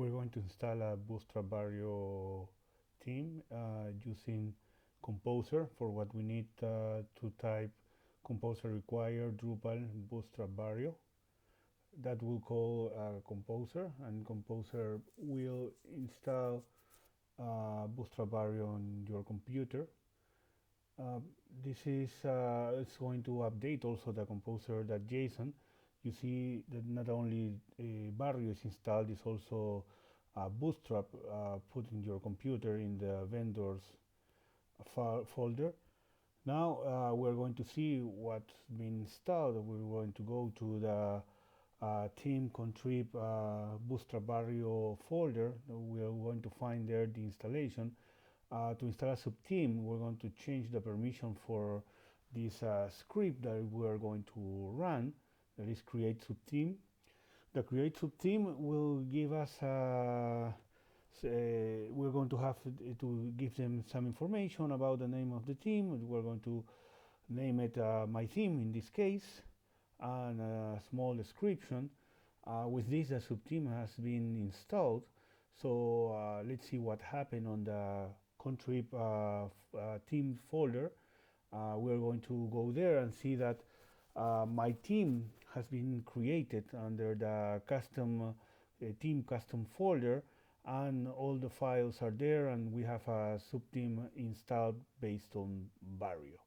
We're going to install a Bootstrap Barrio theme using Composer for what we need to type Composer require Drupal Bootstrap Barrio. That will call Composer, and Composer will install Bootstrap Barrio on your computer. Uh, this is it's going to update also the composer.json. You see that not only Barrio is installed, it's also Bootstrap put in your computer in the vendors folder. Now we're going to see what's been installed. We're going to go to the theme contrib Bootstrap Barrio folder. We are going to find there the installation. To install a subtheme, we're going to change the permission for this script that we're going to run, that is create subtheme. The create subtheme will give us we're going to have to give them some information about the name of the theme. We're going to name it my theme in this case, and a small description. With this, the subtheme has been installed. So let's see what happened on the contrib theme folder. We're going to go there and see that my theme has been created under the custom theme custom folder, and all the files are there, and we have a subtheme installed based on Barrio.